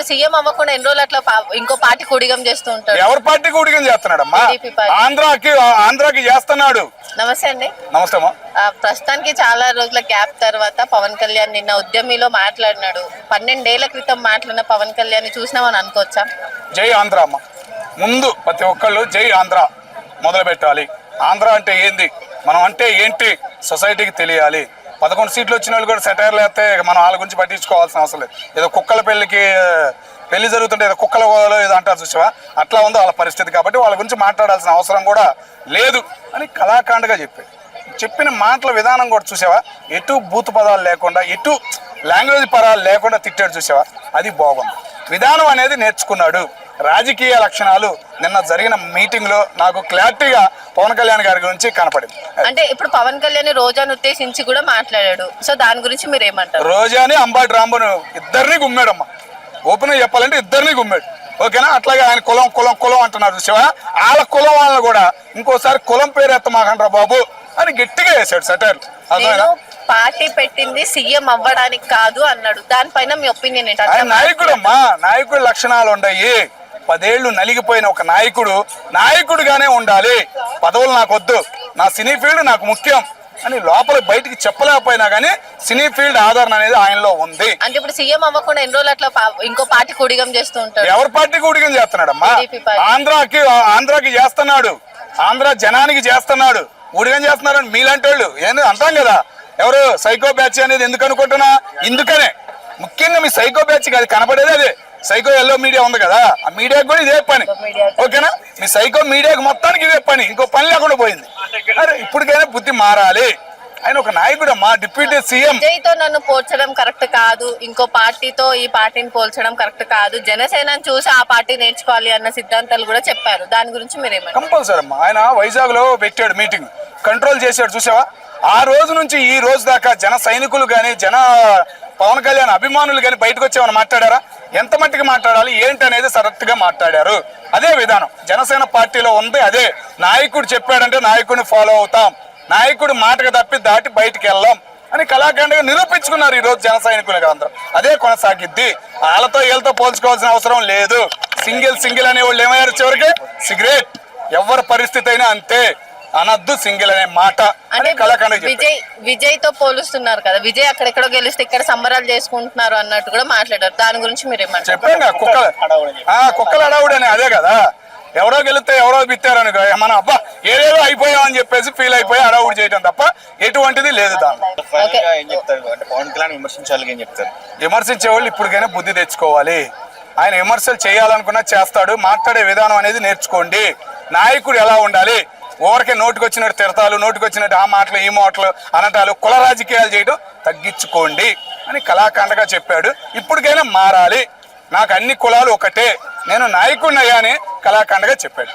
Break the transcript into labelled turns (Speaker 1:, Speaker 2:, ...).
Speaker 1: CM అవ్వకుండా ఎన్ని రోజులు అట్లా ఇంకో పార్టీ కూడిగం చేస్తూ ఉంటాడు.
Speaker 2: ఎవరి పార్టీ కూడిగం చేస్తున్నాడమ్మా? ఆంధ్రాకి చేస్తున్నాడు.
Speaker 1: నమస్తే అండి.
Speaker 2: నమస్తే అమ్మా.
Speaker 1: ప్రస్తుతానికి చాలా రోజుల గ్యాప్ తర్వాత పవన్ కళ్యాణ్ నిన్న ఉద్యమిలో మాట్లాడినాడు. 12 ఏళ్ల క్రితం మాట్లాడిన పవన్ కళ్యాణ్ చూసినామని అనుకోవచ్చా?
Speaker 2: జై ఆంధ్ర అమ్మ. ముందు ప్రతి ఒక్కళ్ళు జై ఆంధ్ర మొదలు పెట్టాలి. ఆంధ్ర అంటే ఏంది, మనం అంటే ఏంటి సొసైటీకి తెలియాలి. 11 సీట్లు వచ్చిన వాళ్ళు కూడా సెటైర్లు వేస్తే మనం వాళ్ళ గురించి పట్టించుకోవాల్సిన అవసరం లేదు. ఏదో కుక్కల పెళ్లి జరుగుతుంటే ఏదో కుక్కల ఏదో అంటారు చూసావా, అట్లా ఉందో వాళ్ళ పరిస్థితి. కాబట్టి వాళ్ళ గురించి మాట్లాడాల్సిన అవసరం కూడా లేదు అని కళాఖండగా చెప్పిన మాటల విధానం కూడా చూసావా, ఎటు బూతు పదాలు లేకుండా, ఎటు లాంగ్వేజ్ పదాలు లేకుండా తిట్టాడు చూసావా, అది బాగుంది. విధానం అనేది నేర్చుకున్నాడు. రాజకీయ లక్షణాలు నిన్న జరిగిన మీటింగ్ లో నాకు క్లారిటీగా పవన్ కళ్యాణ్ గారి గురించి కనపడింది.
Speaker 1: అంటే ఇప్పుడు పవన్ కళ్యాణ్ రోజాను ఉద్దేశించి కూడా మాట్లాడాడు. సో దాని గురించి మీరు ఏమంటారు?
Speaker 2: రోజాని అంబాటి రాంబాబు ఇద్దరిని గుమ్మాడమ్మా. ఓపెన్ గా చెప్పాలంటే ఇద్దరిని గుమ్మాడు. ఓకేనా? అట్లాగే ఆయన కులం కులం కులం అంటున్నారు చూసావా, వాళ్ళ కులం వాళ్ళని కూడా ఇంకోసారి కులం పేరు ఎత్తమాకండ్రా బాబు అని గట్టిగా వేసాడు సెటైర్.
Speaker 1: పార్టీ పెట్టింది సీఎం అవ్వడానికి కాదు అన్నాడు. దానిపైన మీ ఒపీనియన్ ఏంటి?
Speaker 2: ఆయన నాయకుడమ్మా, నాయకుడి లక్షణాలు ఉన్నాయి. 10 ఏళ్లు నలిగిపోయిన ఒక నాయకుడుగానే ఉండాలి. పదవులు నాకు వద్దు, నా సినీ ఫీల్డ్ నాకు ముఖ్యం అని లోపల బయటికి చెప్పలేకపోయినా గానీ సినీ ఫీల్డ్ ఆదరణ అనేది ఆయనలో ఉంది.
Speaker 1: అంటే ఇప్పుడు సీఎం అవ్వకుండా ఎన్ని రోజులు అట్లా ఇంకో పార్టీ కూడిగం చేస్తూ ఉంటాడు.
Speaker 2: ఎవరి పార్టీ కూడిగం చేస్తున్నాడమ్మా? ఆంధ్రాకి చేస్తున్నాడు. ఆంధ్ర జనానికి చేస్తున్నాడు. ఊడిగం చేస్తున్నారని మీలాంటి వాళ్ళు ఏంది అంటాం కదా. ఎవరు సైకో బ్యాచ్ అనేది ఎందుకు అనుకుంటున్నా, ఇందుకనే ముఖ్యంగా మీ సైకో బ్యాచ్ అది కనపడేది అదే. సైకో ఎల్లో మీడియా ఉంది కదా, ఆ మీడియాకి కూడా ఇదే పని. ఓకేనా? మీ సైకో మీడియాకి మొత్తానికి ఇదే పని, ఇంకో పని లేకుండా పోయింది. అరే ఇప్పటికైనా బుద్ధి మారాలి. ఆయన ఒక నాయకుడు అమ్మా, డిప్యూటీ సీఎం.
Speaker 1: విజయ్తో నన్ను పోల్చడం కరెక్ట్ కాదు, ఇంకో పార్టీతో ఈ పార్టీని పోల్చడం కరెక్ట్ కాదు, జనసేనని చూసి ఆ పార్టీ నేర్చుకోవాలి అన్న సిద్ధాంతాలు కూడా చెప్పారు. దాని గురించి మీరేమంటారు?
Speaker 2: కంపల్సరీ అమ్మా. ఆయన వైజాగ్ లో పెట్టాడు మీటింగ్, కంట్రోల్ చేశాడు చూసావా. ఆ రోజు నుంచి ఈ రోజు దాకా జన సైనికులు గాని పవన్ కళ్యాణ్ అభిమానులు గాని బయటకు వచ్చేమని మాట్లాడారా? ఎంత మట్టికి మాట్లాడాలి ఏంటి అనేది కరెక్ట్ గా మాట్లాడారు. అదే విధానం జనసేన పార్టీలో ఉంది. అదే నాయకుడు చెప్పాడంటే నాయకుడిని ఫాలో అవుతాం, నాయకుడు మాటకు తప్పి దాటి బయటికి వెళ్ళాం అని కళాఖండగా నిరూపించుకున్నారు ఈ రోజు జన సైనికులుగా అందరూ. అదే కొనసాగిద్ది. వాళ్ళతో వీళ్ళతో పోల్చుకోవాల్సిన అవసరం లేదు. సింగిల్ అనే వాళ్ళు ఏమయ్యారు చివరికి? సిగరెట్. ఎవరి పరిస్థితి అయినా అంతే, అనద్దు సింగిల్ అనే మాట.
Speaker 1: విజయ్ తో పోలుస్తున్నారు కదా, విజయ్ అక్కడెక్కడో గెలిస్తే ఇక్కడ సంబరాలు చేసుకుంటున్నారు అన్నట్టు కూడా మాట్లాడారు. దాని గురించి మీరేమంటారు?
Speaker 2: చెప్పాను కుక్కల అడావుడు అని. అదే కదా, ఎవరో గెలిస్తే ఎవరో బిత్తారని మనం అబ్బా ఏదేదో అయిపోయామని చెప్పేసి ఫీల్ అయిపోయి అడావుడు చేయడం తప్ప ఎటువంటిది లేదు. విమర్శించే వాళ్ళు ఇప్పటికైనా బుద్ధి తెచ్చుకోవాలి. ఆయన విమర్శలు చేయాలనుకున్నా చేస్తాడు. మాట్లాడే విధానం అనేది నేర్చుకోండి. నాయకుడు ఎలా ఉండాలి, ఊరికే నోటికొచ్చినట్టు తిరతాలు, నోటికొచ్చినట్టు ఆ మాటలు ఈ మాటలు అనటాలు, కుల రాజకీయాలు చేయడం తగ్గించుకోండి అని కళాఖండగా చెప్పాడు. ఇప్పటికైనా మారాలి. నాకు అన్ని కులాలు ఒకటే, నేను నాయకుడిని అయ్యా అని కళాఖండగా చెప్పాడు.